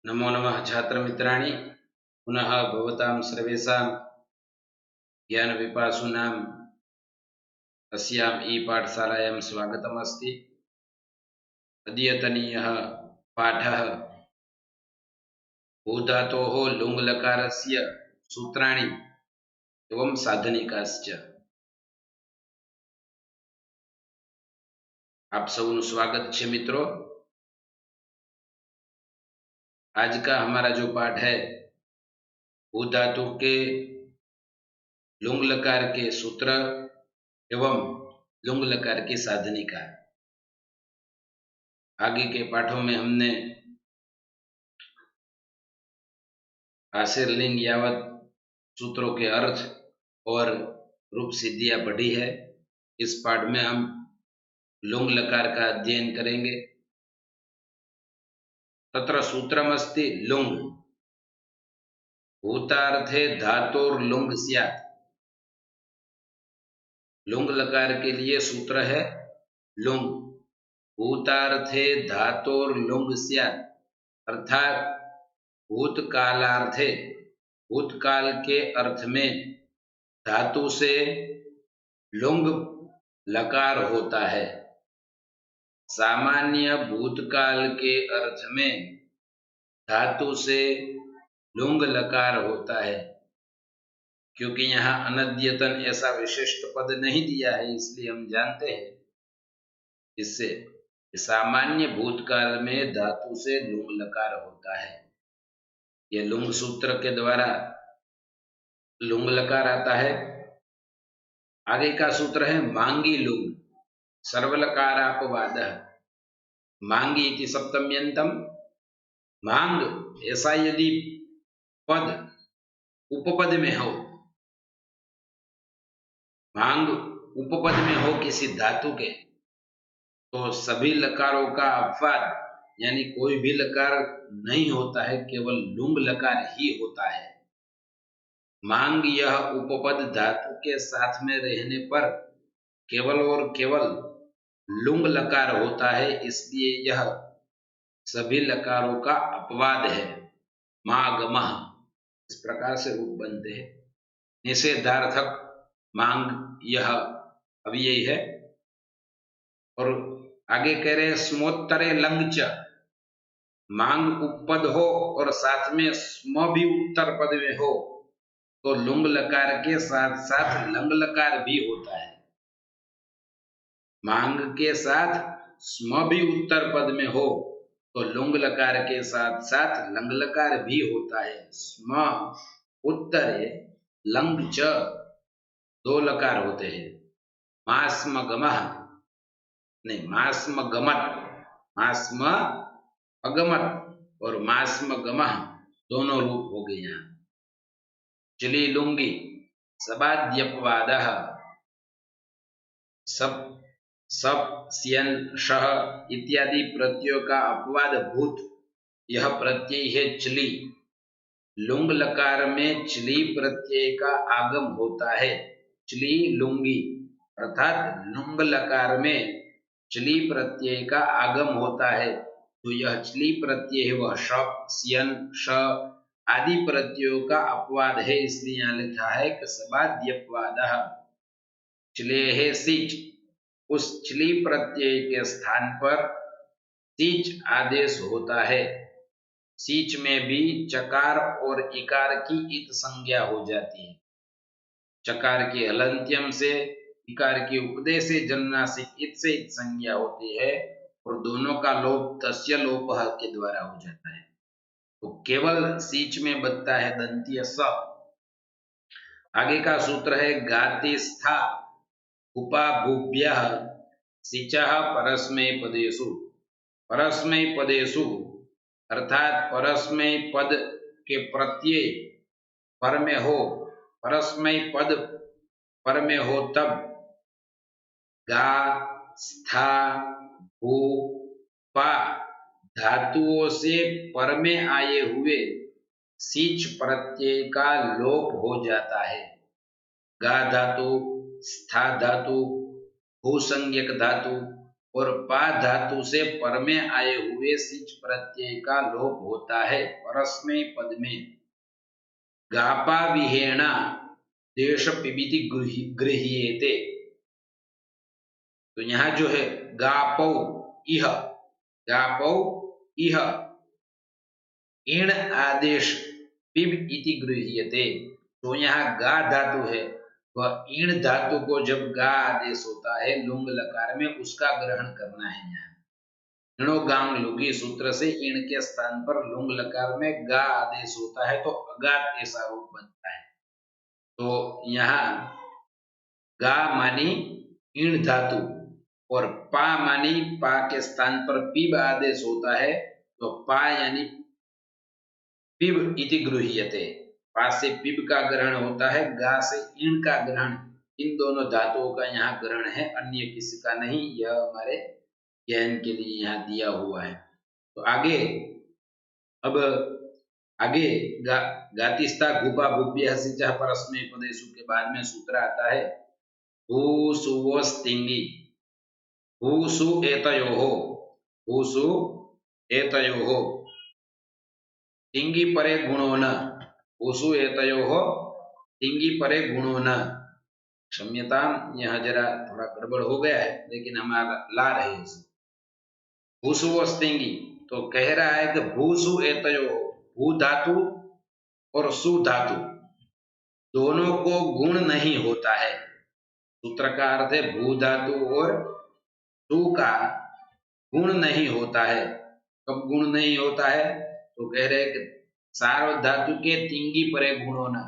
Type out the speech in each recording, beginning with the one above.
नमो नमः छात्रमित्राणि पुनः भवतां सर्वेषां ज्ञानपिपासूनां अस्याम् ई-पाठशालायां स्वागतमस्ति। अद्यतनीयः पाठः भूधातोः लुङ्लकारस्य सूत्राणि एवं साधनिकाश्च। आप सबનું स्वागत है मित्रों। आज का हमारा जो पाठ है भूधातु के लुंग लकार के सूत्र एवं लुंग लकार की साधनिका। आगे के पाठों में हमने आशीर लिंग यावत सूत्रों के अर्थ और रूप सिद्धियां पढ़ी है। इस पाठ में हम लुंग लकार का अध्ययन करेंगे। तत्र सूत्रमस्ति लुंग भूतार्थे धातुर लुंग स्यात्। लुंग लकार के लिए सूत्र है लुंग भूतार्थे धातुर लुंग स्यात्, अर्थात भूतकालार्थे भूतकाल के अर्थ में धातु से लुंग लकार होता है। सामान्य भूतकाल के अर्थ में धातु से लुंग लकार होता है। क्योंकि यहाँ अनद्यतन ऐसा विशिष्ट पद नहीं दिया है, इसलिए हम जानते हैं इससे सामान्य भूतकाल में धातु से लुंग लकार होता है। यह लुंग सूत्र के द्वारा लुंग लकार आता है। आगे का सूत्र है मांगी लुंग सर्वलकारापवाद। मांगी इति सप्तम्यंतम। मांग ऐसा यदि पद उपपद में हो, मांग उपपद में हो किसी धातु के, तो सभी लकारों का अपवाद यानी कोई भी लकार नहीं होता है, केवल लुंग लकार ही होता है। मांग यह उपपद धातु के साथ में रहने पर केवल और केवल लुंग लकार होता है, इसलिए यह सभी लकारों का अपवाद है। मागमः इस प्रकार से रूप बनते हैं। निषेधार्थक मांग यह अव्यय है। और आगे कह रहे हैं स्मोत्तरे लंग च। मांग उपपद हो और साथ में स्म भी उत्तर पद में हो तो लुंग लकार के साथ साथ लंग लकार भी होता है। मांग के साथ स्म भी उत्तर पद में हो तो लुंग लकार के साथ साथ लंग लकार भी होता है। स्म उत्तरे लंग च दो लकार होते हैं। मास्म गमः नहीं, मास्म गमत, मास्म अगमत और मास्म गमः दोनों रूप हो गए यहाँ। चली लुंगी सबाद्यपवादः। सब सब स्यन शह इत्यादि प्रत्ययों का अपवाद भूत यह प्रत्यय है चली। लुंग लकार में चली प्रत्यय का आगम होता है। चली लुंगी अर्थात लुंग लकार में चली प्रत्यय का आगम होता है। तो यह चली प्रत्यय है वह शप स्यन श आदि प्रत्ययों का अपवाद है, इसलिए यहाँ लिखा है कि सबाद्यपवादः। चले है सिच, उस चली प्रत्यय के स्थान पर सिच आदेश होता है। सीच में भी चकार और इकार की इत संज्ञा हो जाती है। चकार के हलंत्यम से इकार के उपदेश से जन्मनासिक इत से इत संज्ञा होती है और दोनों का लोप तस्य लोपः के द्वारा हो जाता है। तो केवल सीच में बचता है दंतीय स। आगे का सूत्र है गाति स्था उपाभुभ्यः सिचः परस्मै पदेषु। परस्मै पदेषु अर्थात परस्मै पद के प्रत्यय पर में हो, परस्मै पद पर में हो तब गा स्था भू पा धातुओं से पर में आए हुए सीच प्रत्यय का लोप हो जाता है। गा धातु, स्था धातु, भू संज्ञक धातु और पा धातु से पर में आए हुए सिच प्रत्यय का लोप होता है। परस्मै पद में गापा विहेणा देश पिबिति गृह्येते। तो यहाँ जो है गापौ इह इण आदेश पिब इति गृह्यते। तो यहाँ गा धातु है, वह ईण धातु को जब गा आदेश होता है लुंग लकार में, उसका ग्रहण करना है। यहाँ णो गांग लुगी सूत्र से ईण के स्थान पर लुंग लकार में गा आदेश होता है तो अगात ऐसा रूप बनता है। तो यहाँ गा मानी ईण धातु और पा मानी पा के स्थान पर पिब आदेश होता है तो पा यानी पिब इति गृह्यते। पा से पिब का ग्रहण होता है, गा से ईण का ग्रहण, इन दोनों धातुओं का यहाँ ग्रहण है, अन्य किसी का नहीं। यह हमारे ज्ञान के लिए यहाँ दिया हुआ है। तो आगे अब आगे गातिस्ता गुपा भुभ्यः सिचः परस्मै पदेषु के बाद में सूत्र आता है हु सुवोस् तिङि हूसु एतयोः तिङि परे गुणो न हूसु एतयोः तिङि परे गुणो न। क्षम्यताम, यह जरा थोड़ा गड़बड़ हो गया है, लेकिन हम ला रहे हैं इसे। भूसुवोस् तिङि तो कह रहा है कि भूसु एतयोः, भू धातु और सु धातु दोनों को गुण नहीं होता है। सूत्र का अर्थ है भू धातु और सु का गुण नहीं होता है। कब गुण नहीं होता है? तो कह रहे कि सार्वधातु के तिंगी परे गुणों न,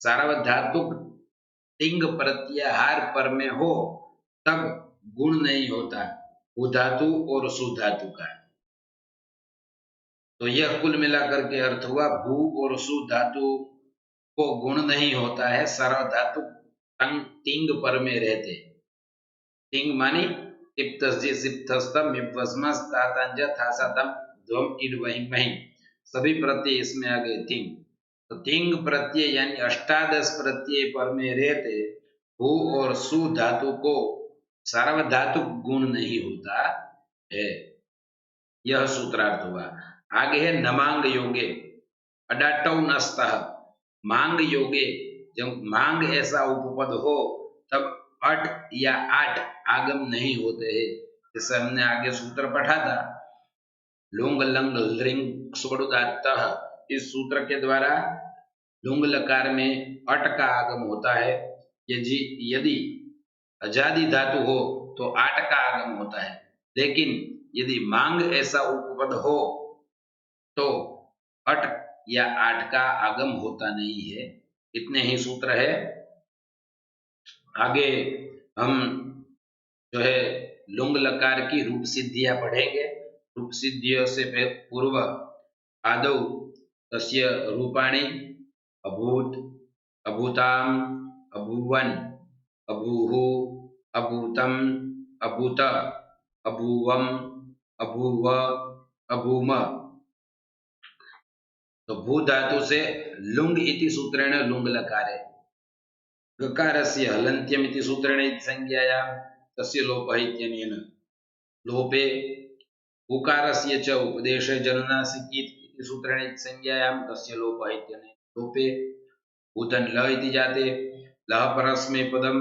सार्वधातु तिंग प्रत्याहार पर में हो तब गुण नहीं होता भू धातु और सु धातु का। तो यह कुल मिलाकर के अर्थ हुआ भू और सु धातु को गुण नहीं होता है, सार्वधातु तिंग पर में रहते। तिंग मानी तिप्तस्जी सिप्तस्तम मिप्वस्मस तातंज थासातम ध्वम इड वहीं वहीं, सभी प्रत्यय इसमें आ गए तिंग। तो तिंग प्रत्यय यानी अष्टादश प्रत्यय पर में रहते भू और सु धातु को सार्वधातु गुण नहीं होता है। यह सूत्रार्थ हुआ। आगे है नमांग योगे अडाटौ नस्तः। मांग योगे, जब मांग ऐसा उपपद हो तब अट या आट आगम नहीं होते हैं। जैसे हमने आगे सूत्र पढ़ा था लुंग लंग लिंग स्वरुदात्तः, इस सूत्र के द्वारा लुंग लकार में अट का आगम होता है। यदि अजादि धातु हो तो आट का आगम होता है, लेकिन यदि मांग ऐसा उपपद हो तो अट या आट का आगम होता नहीं है। इतने ही सूत्र है। आगे हम जो है लुंग लकार की रूप सिद्धियां पढ़ेंगे। रूप सिद्धियों से पूर्व आदौ तस्य रूपाणि अभूत, अभूताम, अभूवन, अभूहु, अभूतम, अभूत, अभूवम, अभूव, अभूम। तो भू धातु से लुंग इति सूत्रेण लुंग लकारे, गकारस्य हलन्त्यम इति सूत्रेण संज्ञायां तस्य लोपः इत्यनेन लोपे, उकारस्य च उपदेशे जननासिकी इति सूत्रेण संज्ञायां तस्य लोपः इत्यनेन लोपे, उदन ल इति जाते लः परस्मै पदम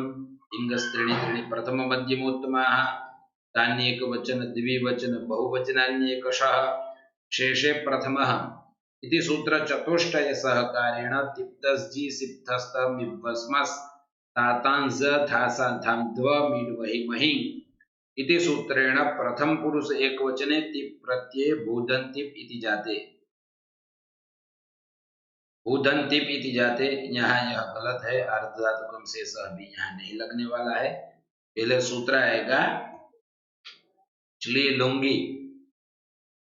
इंगस्त्रीणि त्रीणि प्रथम मध्यमोत्तमाः तान्येकवचन द्विवचन बहुवचनान्येकशः शेषे प्रथमः इति सूत्र चतुष्टय सहकारेण तिप्तस्जी सिप्तस्तम विभस्मस् तातांज थासा थाम ध्व मीड वही वही इति सूत्रेण प्रथम पुरुष एकवचने तिप प्रत्यय भूदंतिप इति जाते, भूदंतिप इति जाते। यहाँ यह गलत है, अर्धधातुकम शेष भी यहाँ नहीं लगने वाला है। पहले सूत्र आएगा चली लुंगी,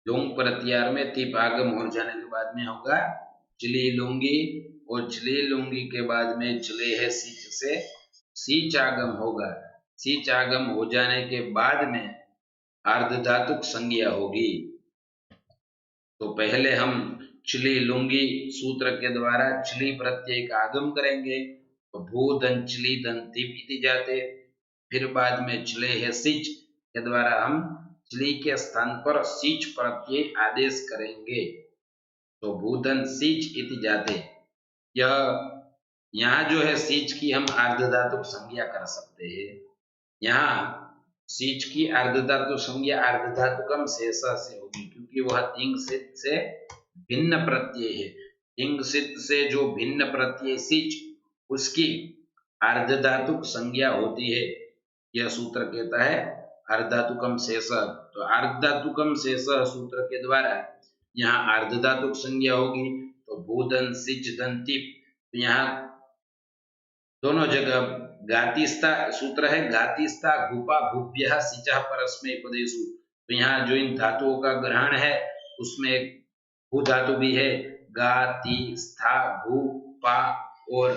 लुंग प्रत्यार में तिप आगम हो जाने के बाद में होगा चली लुंगी, और चली लुंगी के बाद में चले है सीच से सीच आगम होगा। सीच आगम हो जाने के बाद में अर्धधातुक संज्ञा होगी। तो पहले हम चली लुंगी सूत्र के द्वारा चली प्रत्यय का आगम करेंगे तो भू दन चली दन तिप इति जाते, फिर बाद में चले है सिच के द्वारा हम च्ली के स्थान पर सिच प्रत्यय आदेश करेंगे। तो भूधन सिच इति जाते, यह यहाँ जो है सिच की हम आर्धधातुक संज्ञा कर सकते हैं। यहाँ सिच की आर्धधातुक संज्ञा आर्धधातुकम शेष से होगी, क्योंकि वह तिंग सित से भिन्न प्रत्यय है। तिंग सित से जो भिन्न प्रत्यय सिच, उसकी आर्धधातुक संज्ञा होती है। यह सूत्र कहता है अर्धातुकम शेष। तो अर्धातुकम शेष सूत्र के द्वारा यहाँ अर्धधातुक संज्ञा होगी। तो भूधन सिच दंतिप, तो यहाँ दोनों जगह गातिस्ता सूत्र है, गातिस्ता घुपा भूभ्यः सिचः परस्मै पदेषु। तो यहाँ जो इन धातुओं का ग्रहण है उसमें एक भू धातु भी है, गाति स्था भू पा और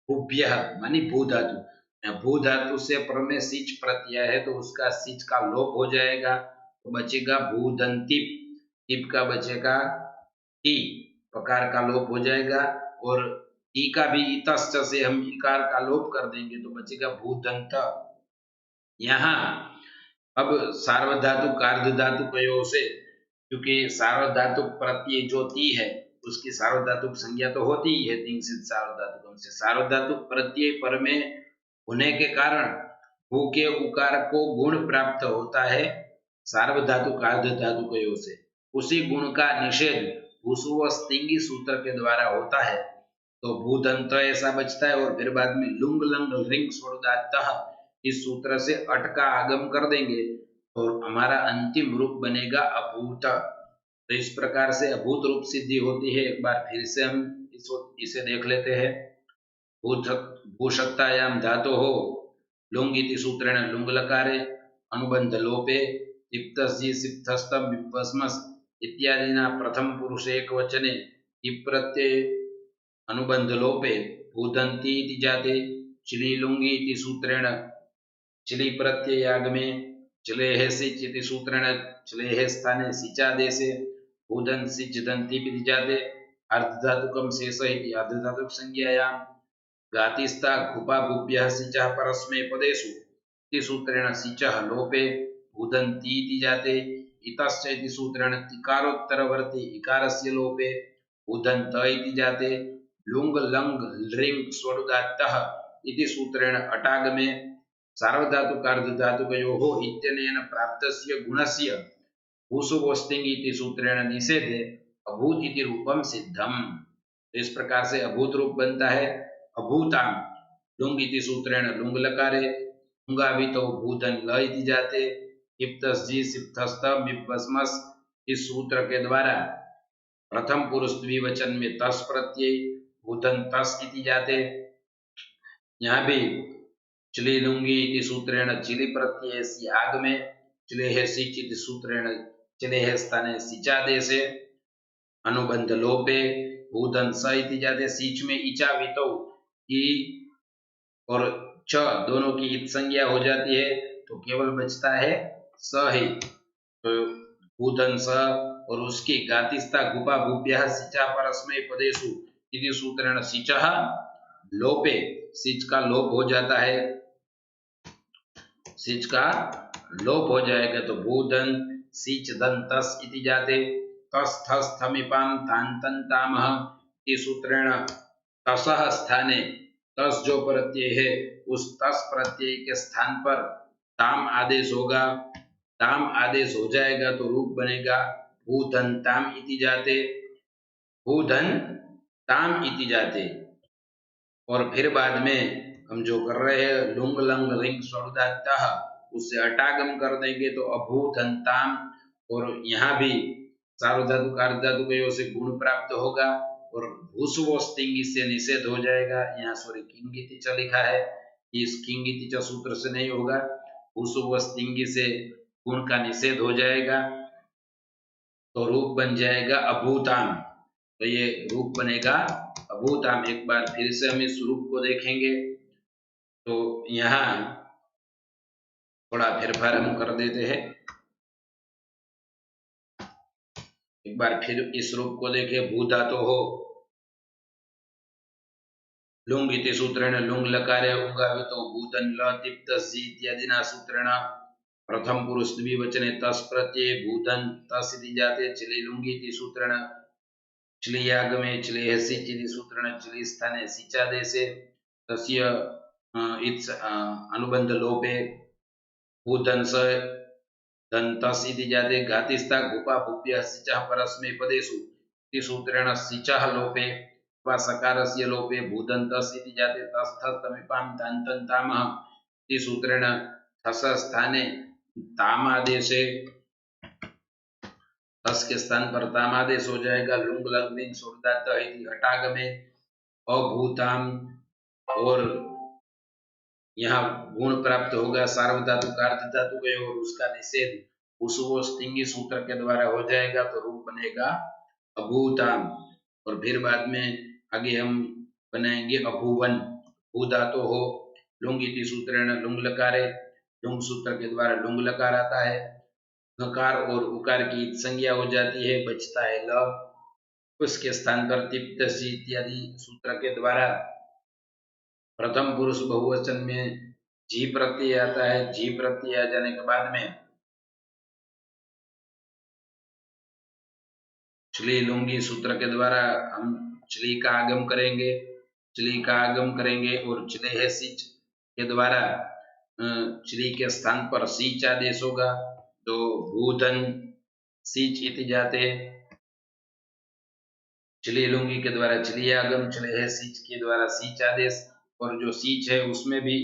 भूभ्यः मानी भू धातु। भू धातु से पर में सिच प्रत्यय है तो उसका सिच का लोप हो जाएगा, तो बचेगा भूदंतिप। टिप का बचेगा टी, पकार का लोप हो जाएगा, और ई का भी इतश्च से हम इकार का लोप कर देंगे तो बचेगा भूदंत। यहाँ अब सार्वधातुक अर्धधातुकयों से, क्योंकि सार्वधातुक प्रत्यय जो ती है उसकी सार्वधातुक संज्ञा तो होती ही है तिंगसित सार्वधातुकम से। सार्वधातुक प्रत्यय पर में होने के कारण भू के उकार को गुण प्राप्त होता है सार्वधातुक अर्धधातुकयों से। उसी गुण का निषेध भूसुव स्तिंगी सूत्र के द्वारा होता है। तो भूदंत ऐसा बचता है, और फिर बाद में लुंग लंग रिंग सोड़दातः इस सूत्र से अट का आगम कर देंगे और हमारा अंतिम रूप बनेगा अभूत। तो इस प्रकार से अभूत रूप सिद्धि होती है। एक बार फिर से हम इसे देख लेते हैं। भूषक्तायाम धातो हो लुंग इति सूत्रेण लुंग लकारे अनुबंध लोपे तिप्तस्जी सिप्तस्तम विभस्मस् इत्यादिना प्रथम पुरुष एक वचने टिप् प्रत्यय अनुबंध लोपे भूदंती इति जाते चिली लुंगी इति सूत्रेण चिली प्रत्ययागमे चिलेः सिच इति सूत्रेण चिलेः स्थाने सिचादेशे भूदन सिच दंती इति जाते अर्धधातुकम शेष इति अर्धधातुक संज्ञायां गातिस्ता घुपा भूभ्यः सिचः परस्मै पदेषु इति सूत्रेण सिचः लोपे भूदन्ती इति जाते इतश्च इति सूत्रेण तिकारोत्तरवर्ती इकारस्य लोपे भूदन्त इति जाते लुंग लंग लृंग स्वरुदात्तः इति सूत्रेण अटागमे सार्वधातुक अर्धधातुकयोः इत्यनेन प्राप्तस्य गुणस्य भूसुवोस्तिंग इति सूत्रेण निषेधे अभूत इति रूपम सिद्धम। इस प्रकार से अभूत रूप बनता है अभूताम लुंग इति सूत्रेण लुंग लकारे लुंगावितो भूतन ल इति जाते इप्तस्जी सिप्तस्तम विभस्मस् इस सूत्र के द्वारा प्रथम पुरुष द्विवचन में तस् प्रत्यय भूतन तस् इति जाते। यहाँ भी चिली लुंगी इति सूत्रेण चिली प्रत्यय सी आग में चिलेः सिच इति सूत्रेण चिलेः स्थाने सिचादेशे अनुबंध लोपे भूदन स इति जाते। सिच में इचा वितो ई और च दोनों की इत संज्ञा हो जाती है तो केवल बचता है स ही। तो भूदन स और उसकी गातिस्ता गुपा भूभ्यः सिचा परस्मै पदेषु इति सूत्रेण सिचः लोपे सिच का लोप हो जाता है, सिच का लोप हो जाएगा तो भूदन सिच दंतस इति जाते तस् थस् थमिपाम तांतन तामः इति सूत्रेण तसः स्थाने तस जो प्रत्यय है उस तस प्रत्यय के स्थान पर ताम आदेश होगा। ताम आदेश हो जाएगा तो रूप बनेगा भूधन ताम इति जाते भूधन ताम इति जाते। और फिर बाद में हम जो कर रहे हैं लुंग लंग रिंग स्वरुदात्तः उससे अटागम कर देंगे तो अभूधन ताम, और यहाँ भी सार्वधातुक अर्धधातुकयों से गुण प्राप्त होगा और भूसुवोस्तिंगी से निषेध हो जाएगा। यहाँ सॉरी किंगिति च लिखा है, इस किंगिति च सूत्र से नहीं होगा, भूसुवोस्तिंगी से गुण का निषेध हो जाएगा तो रूप बन जाएगा अभूताम। तो ये रूप बनेगा अभूताम। एक बार फिर से हम इस रूप को देखेंगे तो यहाँ थोड़ा फेरफार हम कर देते हैं। एक बार फिर इस रूप को देखें, भूधातो हो लुंग इति सूत्रेण लुंग लकारे उंगावितो भूतन ल तिप्तसि इत्यादिना सूत्रेण प्रथम पुरुष द्विवचने तस् प्रत्यय भूधन तस् इति जाते चिली लुंगी इति सूत्रेण चिलीयागमे चिलेः सिच् इति सूत्रेण चिली स्थाने सिचादेशे तस्य इत्स अनुबन्धलोपे भूधन स दन्तस् इति जाते घातिस्था घुपा भुभ्यः सिचः परस्मैपदेषु इति सूत्रेण सिचः लोपे वा सकारस्य लोपे भूदन्तस् इति जाते तस्थस्तमिपां दान्तं तामः इति सूत्रेण थस स्थाने तामादेशे थस के स्थान पर तामादेश हो जाएगा। लुंग लंग लिंग सुरदात इति हटागमे अभूताम और यहाँ गुण प्राप्त होगा सार्वधातु कार्य धातु के और उसका निषेध उसवो स्तिंगी सूत्र के द्वारा हो जाएगा तो रूप बनेगा अभूताम। और फिर बाद में आगे हम बनाएंगे अभुवन। भू धातु हो लुंग इति सूत्रेण लुंग लकारे लुंग सूत्र के द्वारा लुंग लकार आता है। नकार और उकार की संज्ञा हो जाती है, बचता है ल। उसके स्थान पर तिप्त सी इत्यादि सूत्र के द्वारा प्रथम पुरुष बहुवचन में जी प्रत्यय आता है। जी प्रत्यय आ जाने के बाद में चली लुंगी सूत्र के द्वारा हम चली का आगम करेंगे। चली का आगम करेंगे और चले है सिच के द्वारा चली के स्थान पर सीच आदेश होगा तो भूधन सीच इति जाते। चली लुंगी के द्वारा चली आगम चले है सीच के द्वारा सीच आदेश। और जो सीच है उसमें भी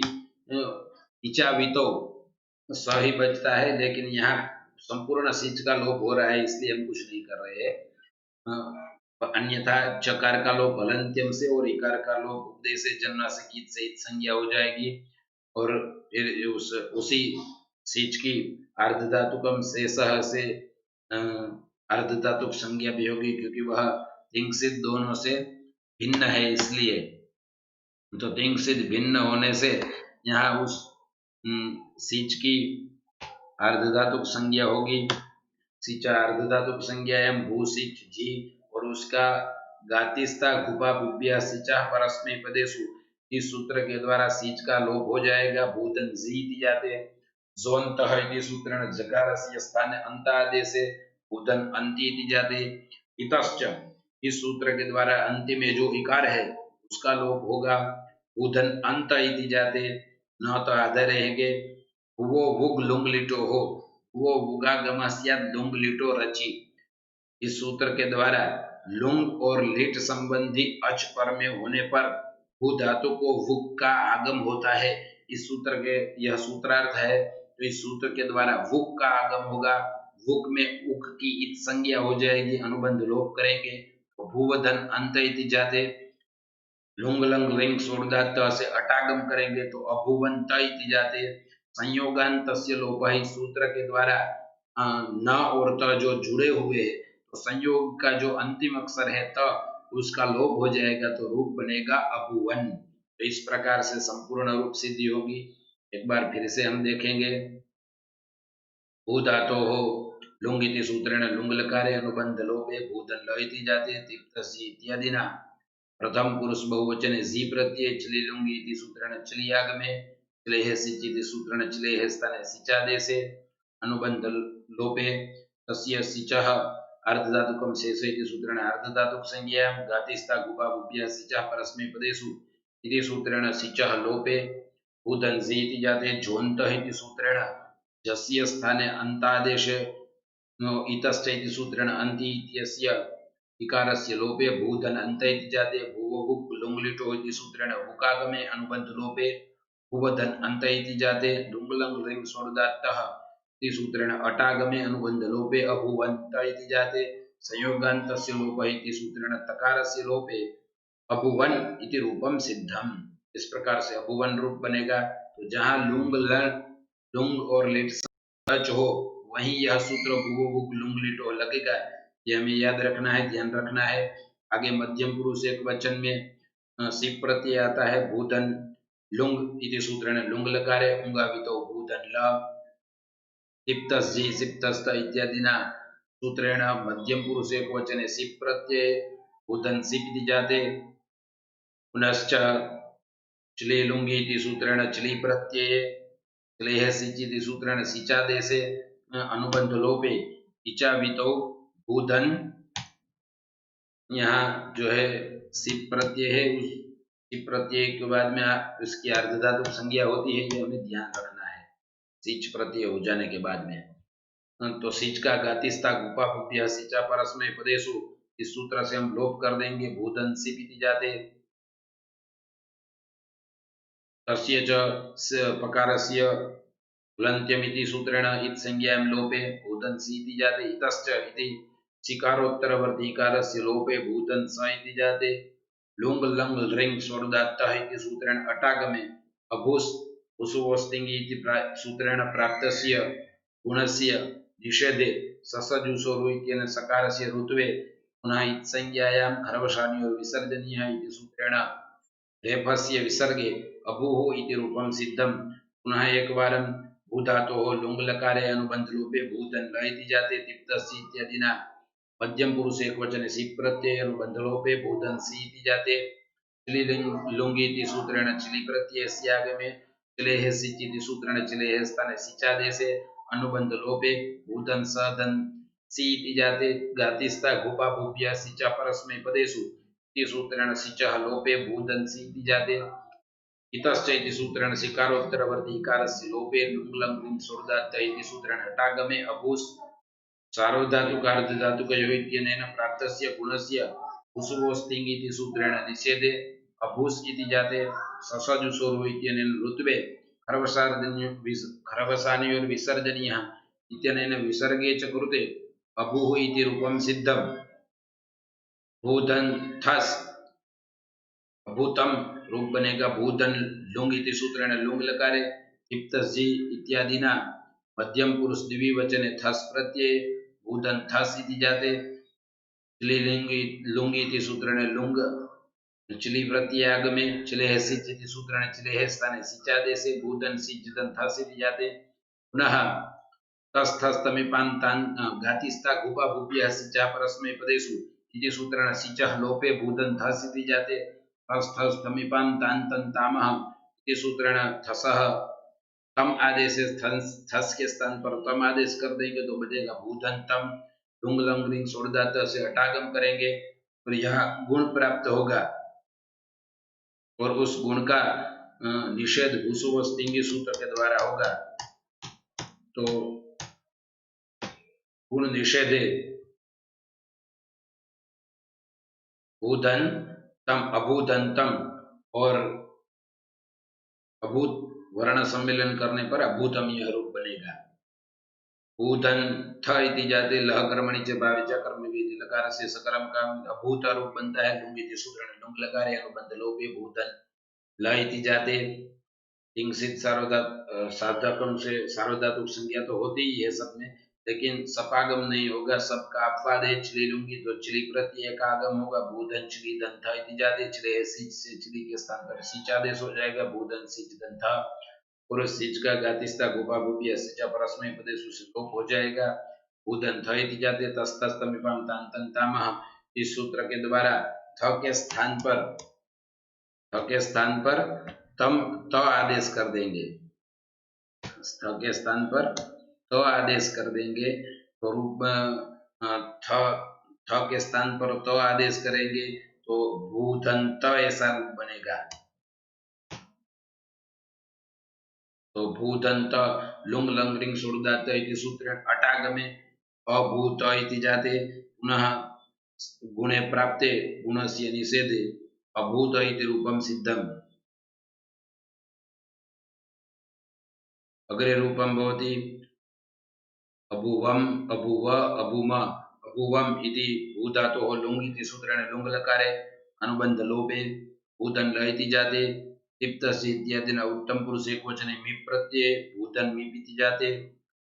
इचा भी तो स ही बचता है, लेकिन यहाँ संपूर्ण सीच का लोप हो रहा है इसलिए हम कुछ नहीं कर रहे हैं। अन्यथा चकार का लोप हलंत्यम से और इकार का लोप उपदेश से जन्म से कीट से संज्ञा हो जाएगी और फिर उसी सीच की अर्धधातुकम शेषः से अर्धधातुक संज्ञा भी होगी क्योंकि वह तिंगसित दोनों से भिन्न है इसलिए। तो तिंगसित भिन्न होने से यहाँ उस सीच की अर्धधातुक संज्ञा होगी। सीचा अर्धधातुक संज्ञा एवं भू सीच जी और उसका गातिस्ता घुपा बुब्बिया सिचा परस्मै पदेशु इस सूत्र के द्वारा सीच का लोप हो जाएगा। भूतन जी दी जाते जोन्तः इति सूत्रेण जकारस्य स्थाने अंतादेशे भूतन अंति इति जाते। इतश्च इस सूत्र के द्वारा अंति में जो इकार है उसका लोप होगा। भूतन अंत इति जाते न तो आधे रहेंगे। वो वुग लुंग लिटो हो वो उगागमस्यात् लुंग लिटो रचि। इस सूत्र के द्वारा लुंग और लिट संबंधी अच पर में होने पर भू धातु को वुग का आगम होता है। इस सूत्र के यह सूत्रार्थ है। तो इस सूत्र के द्वारा वुग का आगम होगा। वुग में उक की इत संज्ञा हो जाएगी, अनुबंध लोप करेंगे। भूवधन अंत इति जाते लुंग लंग लिंग सोड़दात से अटागम करेंगे तो अभुवंत इति जाते। संयोगांत लोप ही सूत्र के द्वारा न और त जो जुड़े हुए हैं तो संयोग का जो अंतिम अक्षर है त उसका लोप हो जाएगा तो रूप बनेगा अभुवन। तो इस प्रकार से संपूर्ण रूप सिद्धि होगी। एक बार फिर से हम देखेंगे। भू धातो हो लुंग इति सूत्रेण लुंग लकारे अनुबंध लोपे भूधन ल इति जाते तिप्तसि इत्यादि ना। प्रथम पुरुष बहुवचने जी प्रत्यय चली लुंगी इति सूत्रेण चली आगमे चलेः सिच इति सूत्रेण चलेः स्थाने सिचादेशे अनुबंध लोपे तस्य सिचः अर्धधातुकं शेष इति सूत्रेण अर्धधातुक संज्ञायां घातिस्था गुपा बुभ्यः सिचः परस्मै पदेषु इति सूत्रेण सिचः लोपे भूधन जी इति जाते। झोन्तः इति सूत्रेण जस्य स्थाने अन्तादेश इतश्च इति सूत्रेण अन्ति इत्यस्य इकारस्य लोपे भूधन अन्त इति जाते। भुवभुक् लुङ् लिटो इति सूत्रेण हुकागमे अनुबन्ध लोपे भुवधन अन्त इति जाते। लुङ् लङ् लिङ् सोड़दात्तः इति सूत्रेण अटागमे अनुबन्ध लोपे अभुवन्त इति जाते। संयोगान्तस्य लोपः इति सूत्रेण तकारस्य लोपे अभुवन इति रूपम सिद्धम। इस प्रकार से अभुवन रूप बनेगा। तो जहाँ लुंग और लिट सच हो वहीं यह सूत्र भुवभुक् लुंग लिटो लगेगा। ये हमें याद रखना है, ध्यान रखना है। आगे मध्यम पुरुष एक वचन में सिप प्रत्यय आता है। भूधन लुंग इति सूत्रेण लुंग लकारे उंगावितो भूधन ल सिप्तस् जी सिप्तस्त इत्यादिना सूत्रेण मध्यम पुरुष एक वचने सिप प्रत्यय भूधन सिप इति जाते। पुनश्च चली लुंगी इति सूत्रेण चली प्रत्यय क्लेह सिचिति सूत्रेण सिचादेशे अनुबंध लोपे इचावितो भूधन, यहाँ जो है सिप प्रत्यय है, उस सिप प्रत्यय के बाद में उसकी अर्धधातुक संज्ञा होती है, ये हमें ध्यान रखना है सिच प्रत्यय हो जाने के बाद में। तो सिच का गातिस्था गुपा पुप्य सिचा परस्मय पदेशु, इस सूत्र से हम लोप कर देंगे भूधन सिप इति जाते। तस्य च पकारस्य लन्त्यमिति सूत्रेण इत संज्ञायां लोपे भूधन सी इति जाते। इतश्च इति चिकारोत्तरवर्ती इकारस्य लोपे भूधन स इति जाते। लुंग लंग लृंग स्वरुदात्तः इति सूत्रेण अटागमे अभूस् उसुवस्तिंगि इति सूत्रेण प्राप्तस्य गुणस्य निषेधे ससजुसोरु इत्यनेन सकारस्य ऋत्वे पुनः इत संज्ञायां खरवशानियो विसर्जनीयः इति सूत्रेण रेफस्य विसर्गे अभूः इति रूपं सिद्धं। पुनः एकवारं भूधातोः लुंग लकारे अनुबंध लोपे भूधन ल इति जाते। तिप्तस्य इत्यादिना मध्यम पुरुष एकवचने सिप् प्रत्यय अनुबंध लोपे भूधन सी इति जाते। चिलि लुंग इति सूत्रेण चिलि प्रत्ययस्य आगमे चिलेः सिच् इति सूत्रेण चिलेः स्थाने सिचादेशे अनुबंध लोपे भूधन स धन सी इति जाते। गातिस्था घुपा भूभ्य सिचा परस्मै पदेषु इति सूत्रेण सिचः लोपे भूधन सी इति जाते। इतश्च इति सूत्रेण सिकारोत्तरवर्ती इकारस्य लोपे लुंग लंग लिंग स्वरुदात्त इति सूत्रेण हटागमे अभूस् सार्वधातुकार्धधातुकयोः इत्यनेन प्राप्तस्य गुणस्य उषुवोस्तिङ् इति सूत्रेण निषेधे अभूस् इति जाते। ससजुसोरु इत्यनेन ऋत्वे खरवसानयोर्विसर्जनीयः इत्यनेन विसर्गे च कृते अभूः इति रूपं सिद्धम्। भूधन थस् अभूतम रूप बनेगा भूधन लुंग इति सूत्रेण लुंग लकारे तिप्तसि इत्यादिना मध्यम पुरुष द्विवचने थस् प्रत्यय भूधन थस् इति जाते। लुंग इति सूत्रेण लुंग चिलि प्रत्ययागमे चिलेः सिच् इति सूत्रेण चिलेः स्थाने सिचादेशे भूधन सिच् धन थस् इति जाते। पुनः तस्थस्तमिपान्तान् घातिस्था घुपा भूभ्यः सिचा परस्मै पदेषु इति सूत्रेण सिचः लोपे भूधन थस् इति जाते। तस्थस्तमिपान्तान्तन्तामः इति सूत्रेण थसः तम आदेश से थस के स्थान पर तम आदेश कर देंगे तो बचेगा भूधन तम। लुंग लंग लिंग स्वरुदात्त से हटागम करेंगे और यह गुण प्राप्त होगा और उस गुण का निषेध भूसुवस्तिंगी सूत्र के द्वारा होगा। तो गुण निषेधे भूधन तम अभूधंतम और अभूत वर्ण सम्मेलन करने पर अभूतम यह रूप बनेगा। भूधन थ इति जाते लह कर्मणि च भावे च कर्म विधि लकार से सकर्म का अभूत रूप बनता है। लुंग इति सूत्रेण लुंग लकारे अनुबंध लोपे भूधन ल इति जाते। इंसित सार्वधातुक से सार्वधातुक संज्ञा तो होती ही है सब में, लेकिन सपागम नहीं होगा। सबका अपवाद है चिली लूंगी तो चिली प्रत्यय का आगम होगा। भूधन चिली दंथा इति जाते। चिले सिच से चिली के स्थान पर सिच आदेश हो जाएगा। भूधन सिच दंथा और सिच का गातिस्था गोपा गोपी सिचा परस्मै पदेषु से लोप हो जाएगा। भूधन थ इति जाते। तस्तमिपां तांतंतामः इस सूत्र के द्वारा थ के स्थान पर तम त आदेश कर देंगे। थ के स्थान पर तो आदेश कर देंगे तो रूप थ के स्थान पर तो आदेश करेंगे तो भूधंत ऐसा रूप बनेगा। तो भूधंत लुंग लंग रिंग सुरदात इति सूत्रेण अटागमे अभूत इति जाते। पुनः गुणे प्राप्ते गुणस्य निषेधे अभूत इति रूपं सिद्धम्। अग्रे रूपं भवति अभुवम अभुव अभुम अभुवम इति भूधातोः लुंग इति सूत्रेण लुंग लकारे अनुबंध लोपे भूधन ल इति जाते। तिप्तस्य इत्यादिना उत्तम पुरुष एकवचने मिप् प्रत्यये भूधन मिप् इति जाते।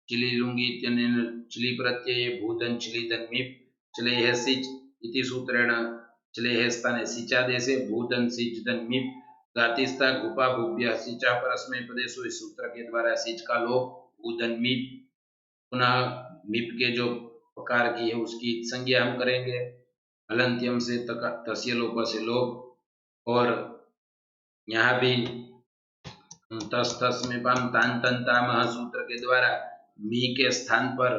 चिलि लुंगी इत्यनेन चिलि प्रत्यये भूधन चिलि धन मिप्। चिलेः सिच् इति सूत्रेण चिलेः स्थाने सिचादेशे भूधन सिच् धन मिप्। गातिस्था गुपा भूभ्यः सिचा परस्मै पदेषु इस सूत्र के द्वारा सिच का लोप भूधन मिप्। पुनः मिप के जो प्रकार की है उसकी संज्ञा हम करेंगे। हलंत्यम से तस्य लोप से लोप। और यहाँ भी तस तस्मिपाम तान तन तामह सूत्र के द्वारा मी के स्थान पर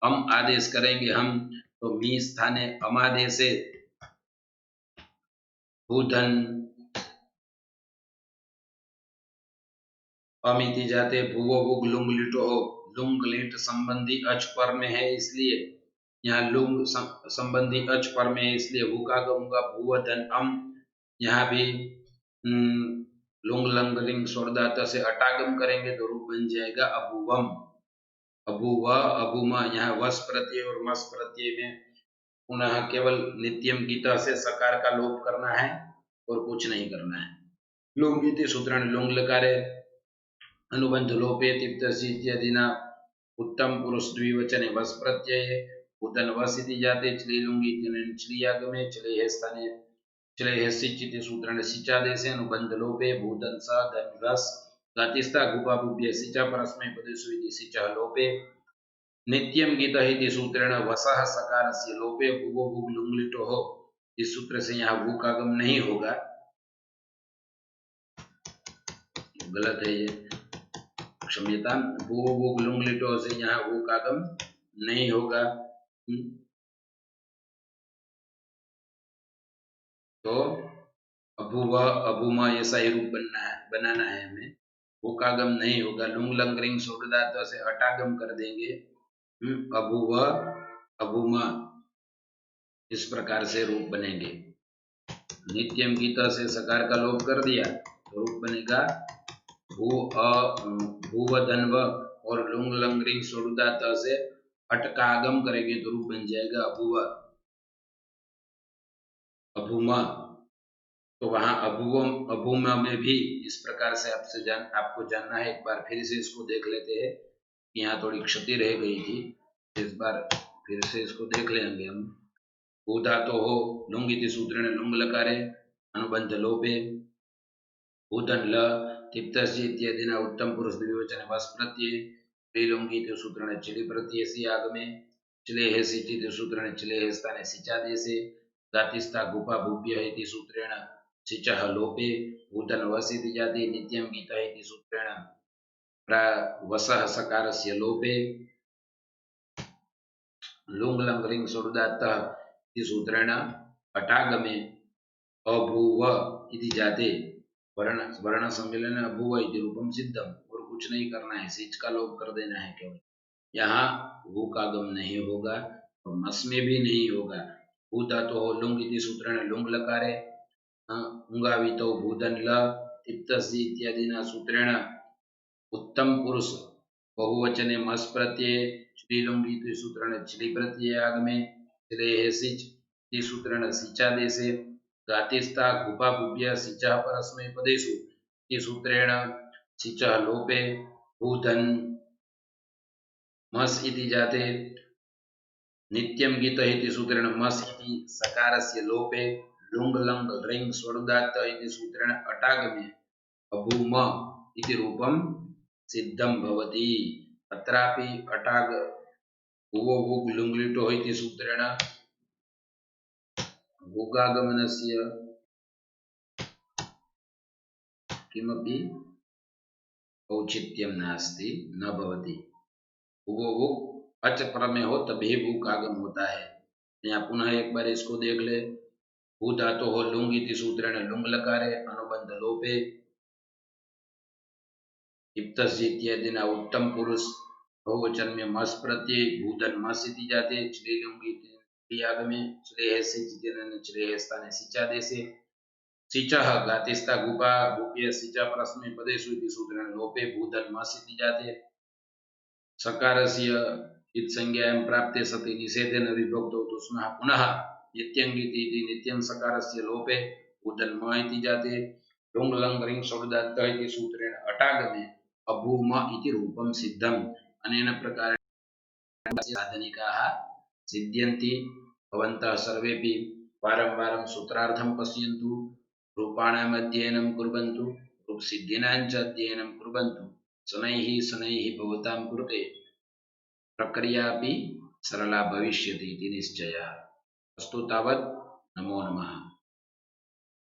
अम आदेश करेंगे हम, तो मी स्थाने अमादेशे भूधन अमिति जाते भूवो भुग लुंग लिटो हो। लुंग लिट संबंधी अच पर में है, इसलिए यहाँ लुंग संबंधी अच पर में है, इसलिए भू का गूंगा भूवधन अम। यहाँ भी लुंग लंग लिंग स्वर्दात से अटागम करेंगे तो रूप बन जाएगा अभुवम। अभुव अभुम, यहाँ वस प्रत्यय और मस प्रत्यय में पुनः केवल नित्यम गीता से सकार का लोप करना है और कुछ नहीं करना है। लुंग इति सूत्रण लुंग लकारे अनुबंध लोपे तिप्तसि इत्यादिना उत्तम पुरुष द्विवचने वस प्रत्यय उदन वस इति जाते चली लुंगी चलियागमे चले है स्थाने चले है सिच इति सूत्रण सिचादेशे अनुबंध लोपे भूतन स धन रस गतिस्था गुपा बुभ्य सिचा परस्मै पदेषु इति सिचः लोपे नित्यम गीता इति सूत्रेण वसः सकारस्य लोपे भुवो भुग लुंग लिटो हो। इस सूत्र से यहाँ भू का गम नहीं होगा, गलत है ये, क्षम्यता। भू भुग लुंग लिटो से यहाँ भू का गम नहीं होगा। तो अभुव अभुमा ऐसा ही रूप बनाना है हमें। भू का गम नहीं होगा, लुंग लंग रिंग सोडदात से अटागम कर देंगे। अभुव अभुमा इस प्रकार से रूप बनेंगे। नित्यम गीता से सकार का लोप कर दिया तो रूप बनेगा भूवधन्व, और लुंग लंग रिंग सोडदात से अटकागम करेंगे तो रूप बन जाएगा अभुव अभुमा। तो वहां अभुवम अभुमा में भी इस प्रकार से आपको जानना है। एक बार फिर से इसको देख लेते हैं, यहाँ थोड़ी क्षति रह गई थी, इस बार फिर से इसको देख लेंगे हम। भूधातो हो लुंग इति सूत्रेण लुंग लकारे अनुबंध लोपे भूधन ल तिप्तस्य इत्यादिना उत्तम पुरुष द्विवचने वस प्रत्यय त्रिलुंगी इति सूत्रेण चिलि प्रत्ययस्य आगमे चिले है सिच इति सूत्रेण चिले है स्थाने सिचादेशे दातिस्था गुपा भुभ्यः इति सूत्रेण सिचः लोपे भूधन वस इति जाति नित्यं गीता इति सूत्रेण वसः सकारस्य लोपे लुंग लंग रिंग सोडदातः इति सूत्रेण अटागमे अभूव इति जाते वर्ण सम्मेलन अभूव इति रूपम सिद्धम, और कुछ नहीं करना है, सिच का लोप कर देना है केवल। यहाँ भू का गम नहीं होगा और मस में भी नहीं होगा। भू धातु हो लुंग इति सूत्रेण लुंग लकारे उंगावितो भूधन ल तिप्तसि इत्यादिना सूत्रेण उत्तम पुरुष बहुवचने मस प्रत्यय श्रीलुंग इति सूत्रेण चिलि प्रत्यय आगमे चिले सिच इति सूत्रेण सिचादेशे गातिस्था गुपा बुभ्य सिचः परस्मै पदेषु इति सूत्रेण सिचः लोपे भूधन मस इति जाते नित्यम गीत इति सूत्रेण मस इति सकारस्य लोपे लुंग लंग रिंग स्वरुदात्त इति सूत्रेण अटागमे अभूम इति रूपम सिद्धं भवति। अत्रापि अटाग भुवो भुग् लुंग लिटो इति सूत्रेण भूगागमनस्य किमपि औचित्यं नास्ति, न भवति। भुवो भुग् अच पर में हो तभी भू का आगम होता है। यहाँ पुनः एक बार इसको देख ले। भू धातु हो लुंग इति सूत्रेण लुंग लकारे अनुबंध लोपे इप्तस्य इत्यादिना उत्तम पुरुष बहुवचन में मस प्रत्यय भूधन मस इति जाते चिले लुंग इति आगमे चिले है सिच इति चिले है स्थाने सिचादेशे सिचः गातिस्था गुपा भूप्य सिचा परस्मै पदेषु इति सूत्रेण लोपे भूधन मस इति जाते सकारस्य इत संज्ञायां प्राप्ते सति निषेधेन विभक्तौ तस्मात् पुनः नित्यंगिति इति नित्यं सकारस्य लोपे भूधन म इति जाते लुंग लंग रिंग सोडदात्त इति सूत्रेण अटागमे अभूम इति रूपं सिद्धम्। अनेन प्रकारेण साधनिकाः सिद्ध्यन्ति। भवन्तः सर्वेपि वारं वारं सूत्रार्थं पश्यन्तु, रूपाणाम् अध्ययनं कुर्वन्तु, रूपसिद्धीनां च अध्ययनं कुर्वन्तु। शनैः शनैः भवतां कृते प्रक्रिया अपि सरला भविष्यति इति निश्चयः। अस्तु तावत्। नमो नमः।